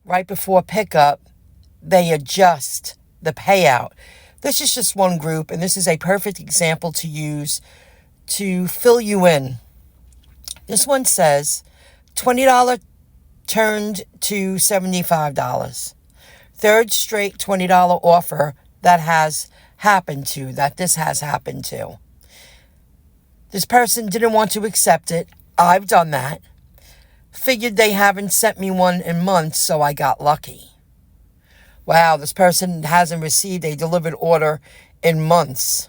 right before pickup, they adjust the payout. This is just one group, and this is a perfect example to use to fill you in. This one says $20 turned to $75. Third straight $20 offer that this has happened to. This person didn't want to accept it. I've done that. Figured they haven't sent me one in months, so I got lucky. Wow, this person hasn't received a delivered order in months.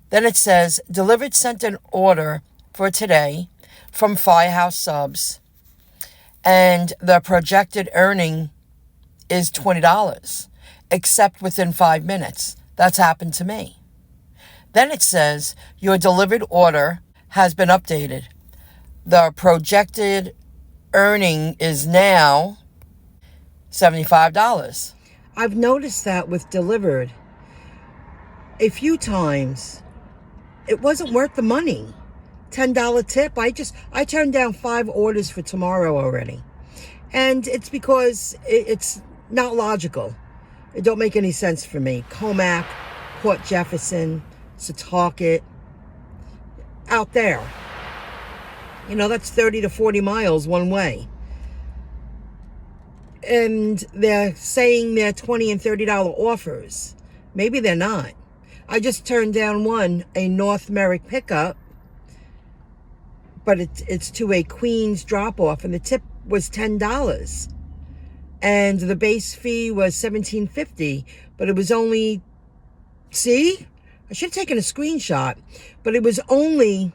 Then it says, Delivered sent an order for today from Firehouse Subs, and the projected earning is $20, except within 5 minutes. That's happened to me. Then it says, your delivered order has been updated. The projected earning is now $75. I've noticed that with Delivered a few times. It wasn't worth the money. $10 tip. I turned down 5 orders for tomorrow already. And it's because it's not logical. It don't make any sense for me. Comac, Port Jefferson, Setauket, out there. That's 30 to 40 miles one way. And they're saying they're $20 and $30 offers. Maybe they're not. I just turned down one, a North Merrick pickup, but it's to a Queens drop-off, and the tip was $10. And the base fee was $17.50, but it was only, see? I should have taken a screenshot, but it was only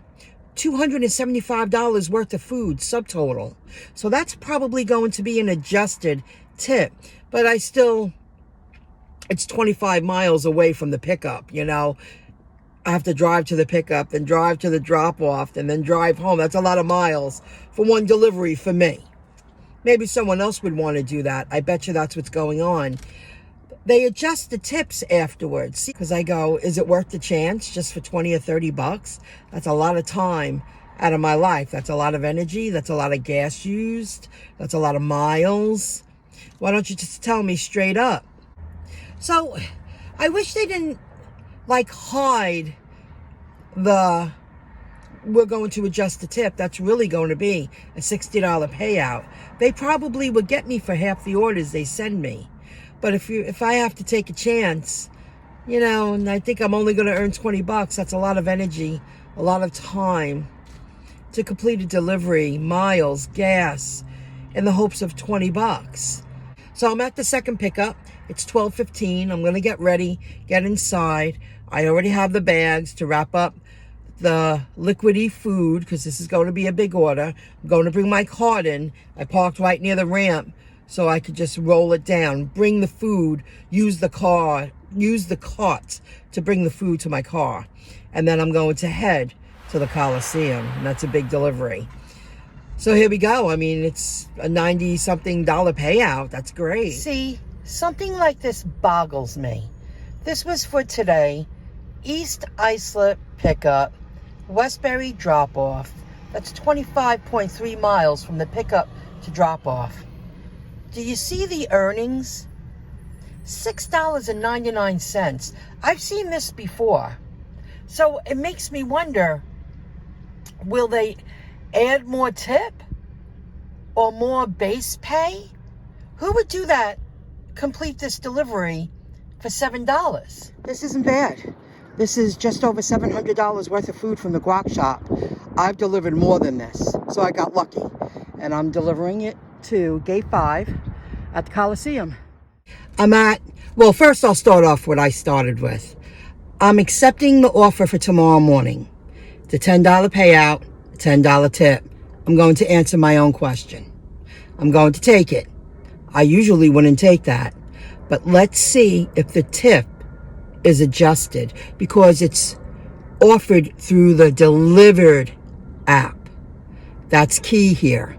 $275 worth of food, subtotal. So that's probably going to be an adjusted tip. But it's 25 miles away from the pickup, I have to drive to the pickup, then drive to the drop-off, and then drive home. That's a lot of miles for one delivery for me. Maybe someone else would want to do that. I bet you that's what's going on. They adjust the tips afterwards because I go, is it worth the chance just for 20 or 30 bucks? That's a lot of time out of my life. That's a lot of energy. That's a lot of gas used. That's a lot of miles. Why don't you just tell me straight up? So I wish they didn't hide we're going to adjust the tip. That's really going to be a $60 payout. They probably would get me for half the orders they send me. But if I have to take a chance, and I think I'm only going to earn 20 bucks, that's a lot of energy, a lot of time to complete a delivery, miles, gas, in the hopes of 20 bucks. So I'm at the second pickup. It's 12:15. I'm going to get ready, get inside. I already have the bags to wrap up the liquidy food because this is going to be a big order. I'm going to bring my cart in. I parked right near the ramp so I could just roll it down, bring the food, use the cart to bring the food to my car. And then I'm going to head to the Coliseum, and that's a big delivery. So here we go. It's a $90-something payout. That's great. See, something like this boggles me. This was for today. East Islip pickup, Westbury drop-off. That's 25.3 miles from the pickup to drop-off. Do you see the earnings? $6.99. I've seen this before. So it makes me wonder, will they add more tip or more base pay? Who would do that, complete this delivery for $7? This isn't bad. This is just over $700 worth of food from the guac shop. I've delivered more than this, so I got lucky. And I'm delivering it to Gate 5 at the Coliseum. First I'll start off what I started with. I'm accepting the offer for tomorrow morning. The $10 payout, $10 tip. I'm going to answer my own question. I'm going to take it. I usually wouldn't take that. But let's see if the tip is adjusted because it's offered through the Delivered app. That's key here.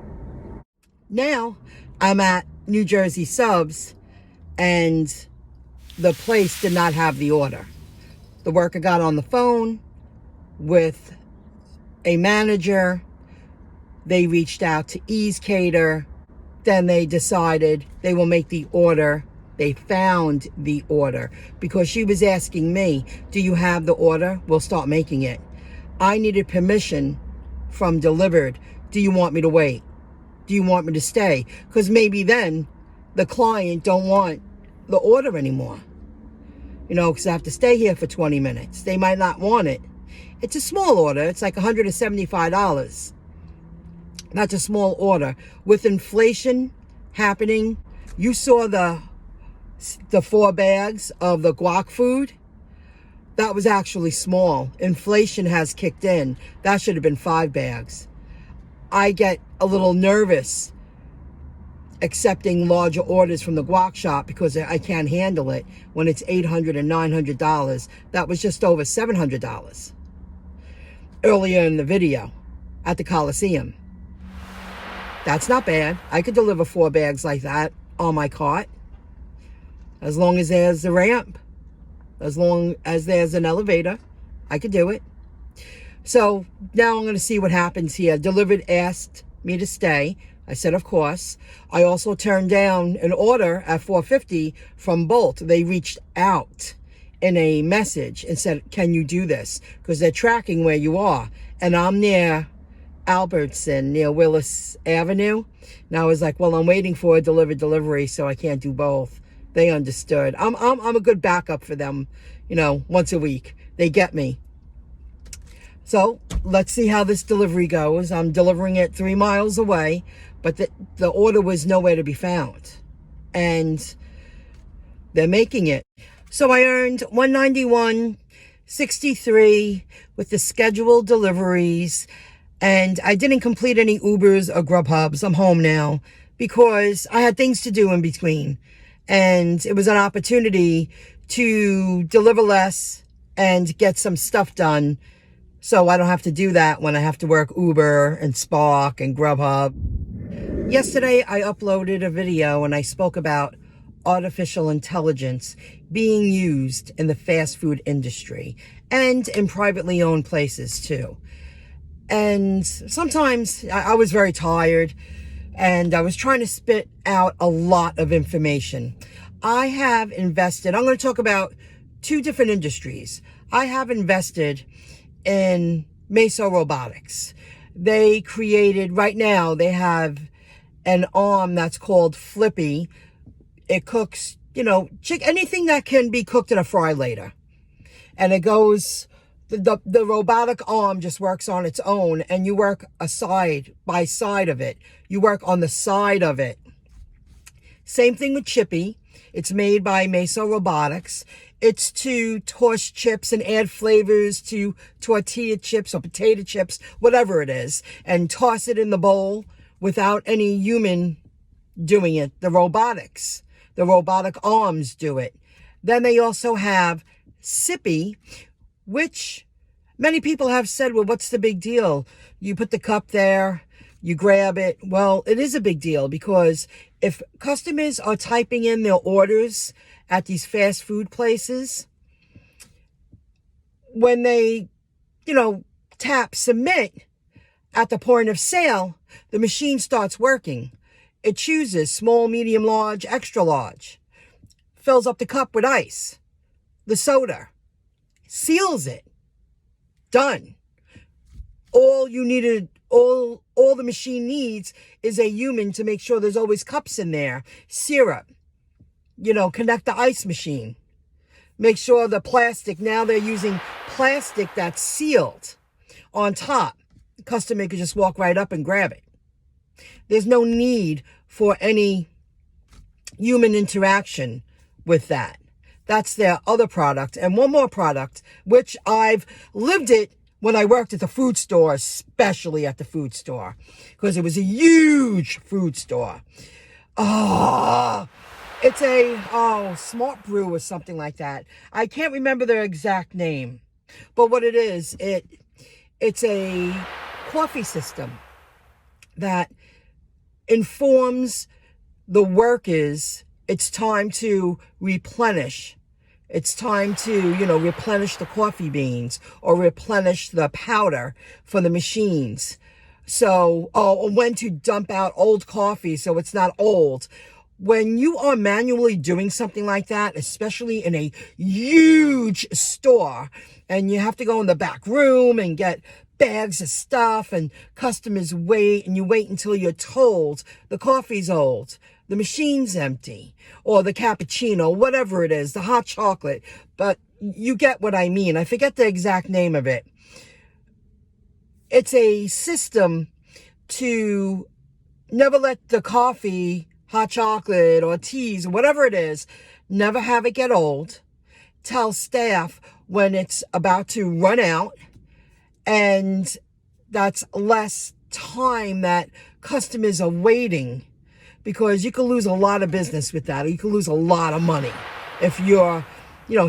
Now I'm at New Jersey Subs and the place did not have the order. The worker got on the phone with a manager. They reached out to eZcater Then they decided they will make the order. They found the order because she was asking me, do you have the order? We'll start making it. I needed permission from Delivered. Do you want me to wait? Do you want me to stay? Because maybe then the client don't want the order anymore. Because I have to stay here for 20 minutes. They might not want it. It's a small order. It's like $175. That's a small order. With inflation happening, you saw the 4 bags of the guac food. That was actually small. Inflation has kicked in. That should have been 5 bags. I get a little nervous accepting larger orders from the guac shop because I can't handle it when it's $800 and $900. That was just over $700 earlier in the video at the Coliseum. That's not bad. I could deliver 4 bags like that on my cart. As long as there's a ramp, as long as there's an elevator, I could do it. So now I'm going to see what happens here. Delivered asked me to stay. I said, of course. I also turned down an order at $4.50 from Bolt. They reached out in a message and said, can you do this? Because they're tracking where you are. And I'm near Albertson, near Willis Avenue. And I was like, well, I'm waiting for a delivery, so I can't do both. They understood. I'm a good backup for them, once a week. They get me. So let's see how this delivery goes. I'm delivering it 3 miles away, but the order was nowhere to be found. And they're making it. So I earned $191.63 with the scheduled deliveries. And I didn't complete any Ubers or Grubhubs. I'm home now because I had things to do in between. And it was an opportunity to deliver less and get some stuff done. So I don't have to do that when I have to work Uber and Spark and Grubhub. Yesterday, I uploaded a video and I spoke about artificial intelligence being used in the fast food industry and in privately owned places too. And sometimes I was very tired and I was trying to spit out a lot of information. I have invested, I'm going to talk about 2 different industries. I have invested in Meso Robotics. They created, right now, they have an arm that's called Flippy. It cooks, anything that can be cooked in a fry later. And it goes, the robotic arm just works on its own, and you work by side of it. You work on the side of it. Same thing with Chippy. It's made by Meso Robotics. It's to toss chips and add flavors to tortilla chips or potato chips, whatever it is, and toss it in the bowl without any human doing it. The robotic arms do it. Then they also have Sippy, which many people have said, well, what's the big deal? You put the cup there, you grab it. Well, it is a big deal because if customers are typing in their orders at these fast food places, when they, tap submit at the point of sale, the machine starts working. It chooses small, medium, large, extra large, fills up the cup with ice, the soda, seals it. Done. All the machine needs is a human to make sure there's always cups in there, syrup, connect the ice machine. Make sure the plastic, now they're using plastic that's sealed on top. The customer can just walk right up and grab it. There's no need for any human interaction with that. That's their other product. And one more product, which I've lived it when I worked at the food store, especially at the food store, because it was a huge food store. It's a Smart Brew or something like that. I can't remember their exact name. But what it is, it's a coffee system that informs the workers it's time to replenish. It's time to, replenish the coffee beans or replenish the powder for the machines. So, when to dump out old coffee so it's not old. When you are manually doing something like that, especially in a huge store, and you have to go in the back room and get bags of stuff, and customers wait, and you wait until you're told the coffee's old, the machine's empty, or the cappuccino, whatever it is, the hot chocolate. But you get what I mean. I forget the exact name of it. It's a system to never let the coffee, hot chocolate, or teas, whatever it is, never have it get old. Tell staff when it's about to run out, and that's less time that customers are waiting, because you can lose a lot of business with that. Or you can lose a lot of money if you're,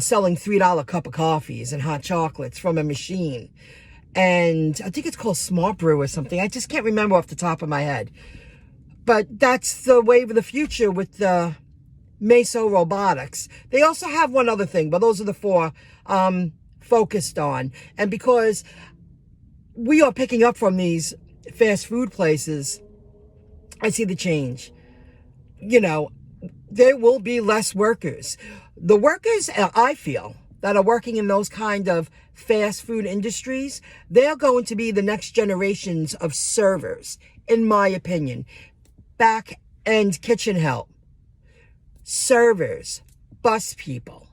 selling $3 cup of coffees and hot chocolates from a machine. And I think it's called Smart Brew or something. I just can't remember off the top of my head. But that's the wave of the future with the Meso robotics. They also have one other thing, but those are the four focused on. And because we are picking up from these fast food places, I see the change. There will be less workers. The workers, I feel, that are working in those kind of fast food industries, they're going to be the next generations of servers, in my opinion. Back end kitchen help, servers, bus people.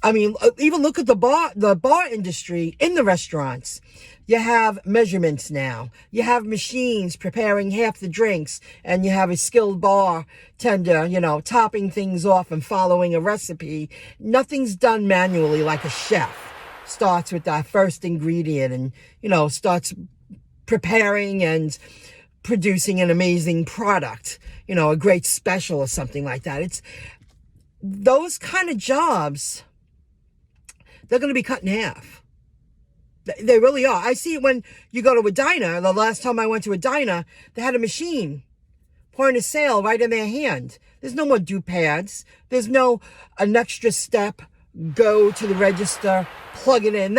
I mean, even look at the bar industry in the restaurants. You have measurements now. You have machines preparing half the drinks, and you have a skilled bartender, topping things off and following a recipe. Nothing's done manually like a chef. Starts with that first ingredient and, starts preparing and producing an amazing product, a great special or something like that. It's those kind of jobs, they're going to be cut in half. They really are. I see it when you go to a diner. The last time I went to a diner, they had a machine, point of sale right in their hand. There's no more do pads. There's no an extra step, go to the register, plug it in.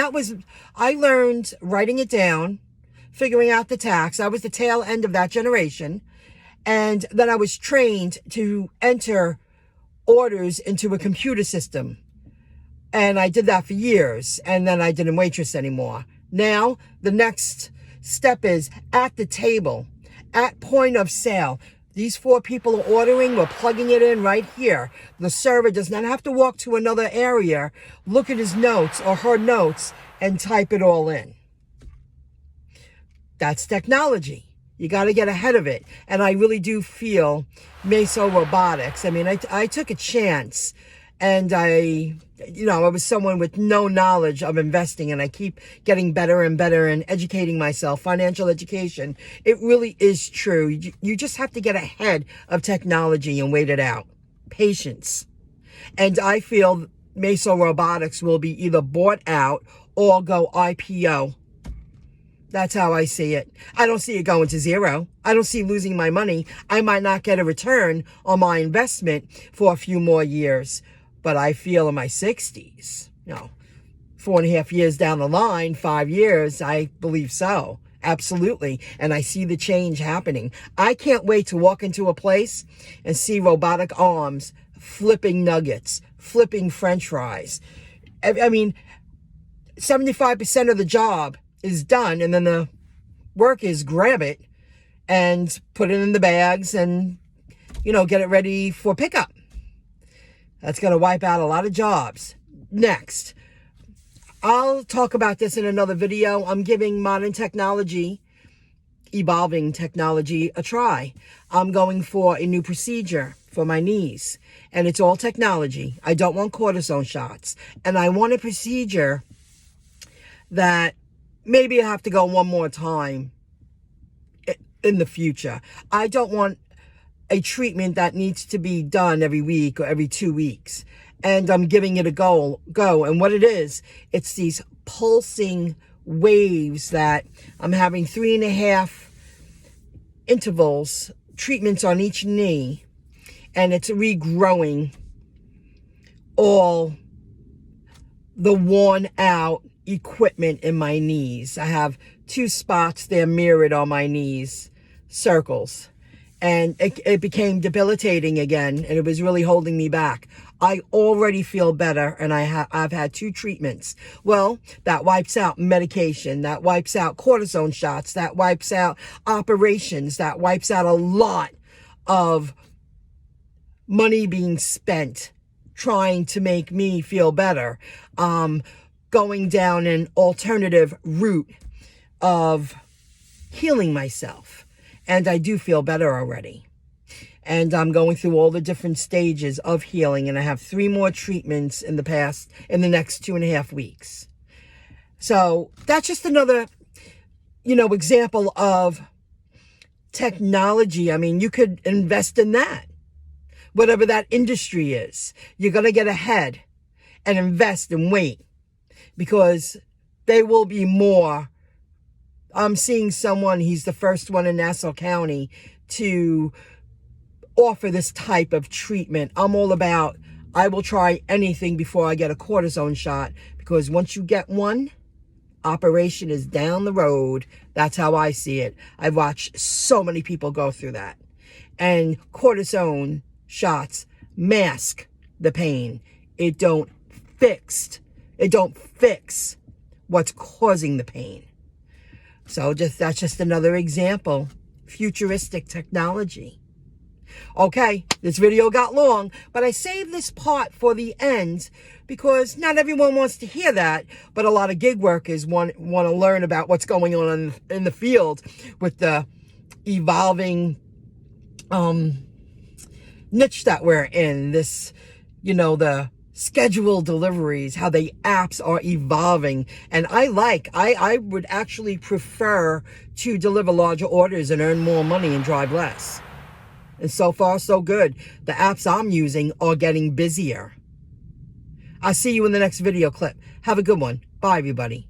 I learned writing it down, figuring out the tax. I was the tail end of that generation. And then I was trained to enter orders into a computer system. And I did that for years, and then I didn't waitress anymore. Now, the next step is at the table, at point of sale. These 4 people are ordering, we're plugging it in right here. The server does not have to walk to another area, look at his notes or her notes, and type it all in. That's technology. You got to get ahead of it. And I really do feel Meso robotics. I mean, I took a chance. And I was someone with no knowledge of investing, and I keep getting better and better and educating myself. Financial education. It really is true. You just have to get ahead of technology and wait it out. Patience. And I feel Meso robotics will be either bought out or go IPO. That's how I see it. I don't see it going to zero. I don't see losing my money. I might not get a return on my investment for a few more years. But I feel in my 60s, 4.5 years down the line, 5 years, I believe so. Absolutely. And I see the change happening. I can't wait to walk into a place and see robotic arms flipping nuggets, flipping French fries. I mean, 75% of the job is done, and then the work is grab it and put it in the bags and, get it ready for pickup. That's going to wipe out a lot of jobs. Next, I'll talk about this in another video. I'm giving modern technology, evolving technology, a try. I'm going for a new procedure for my knees, and it's all technology. I don't want cortisone shots, and I want a procedure that maybe I have to go one more time in the future. I don't want a treatment that needs to be done every week or every 2 weeks. And I'm giving it a go. And what it is, it's these pulsing waves that I'm having 3.5 intervals, treatments on each knee. And it's regrowing all the worn out equipment in my knees. I have two spots, they're mirrored on my knees, circles. And it became debilitating again, and it was really holding me back. I already feel better, and I've had 2 treatments. Well, that wipes out medication, that wipes out cortisone shots, that wipes out operations, that wipes out a lot of money being spent trying to make me feel better. Going down an alternative route of healing myself. And I do feel better already. And I'm going through all the different stages of healing. And I have 3 more treatments in the next 2.5 weeks. So that's just another, example of technology. I mean, you could invest in that. Whatever that industry is, you're going to get ahead and invest and wait, because there will be more. I'm seeing someone, he's the first one in Nassau County to offer this type of treatment. I'm all about, I will try anything before I get a cortisone shot, because once you get one, operation is down the road. That's how I see it. I've watched so many people go through that. And cortisone shots mask the pain. It don't fix what's causing the pain. So that's just another example. Futuristic technology. Okay, this video got long, but I saved this part for the end because not everyone wants to hear that, but a lot of gig workers want to learn about what's going on in the field with the evolving niche that we're in. This, the scheduled deliveries, how the apps are evolving. And I would actually prefer to deliver larger orders and earn more money and drive less. And so far, so good. The apps I'm using are getting busier. I'll see you in the next video clip. Have a good one. Bye, everybody.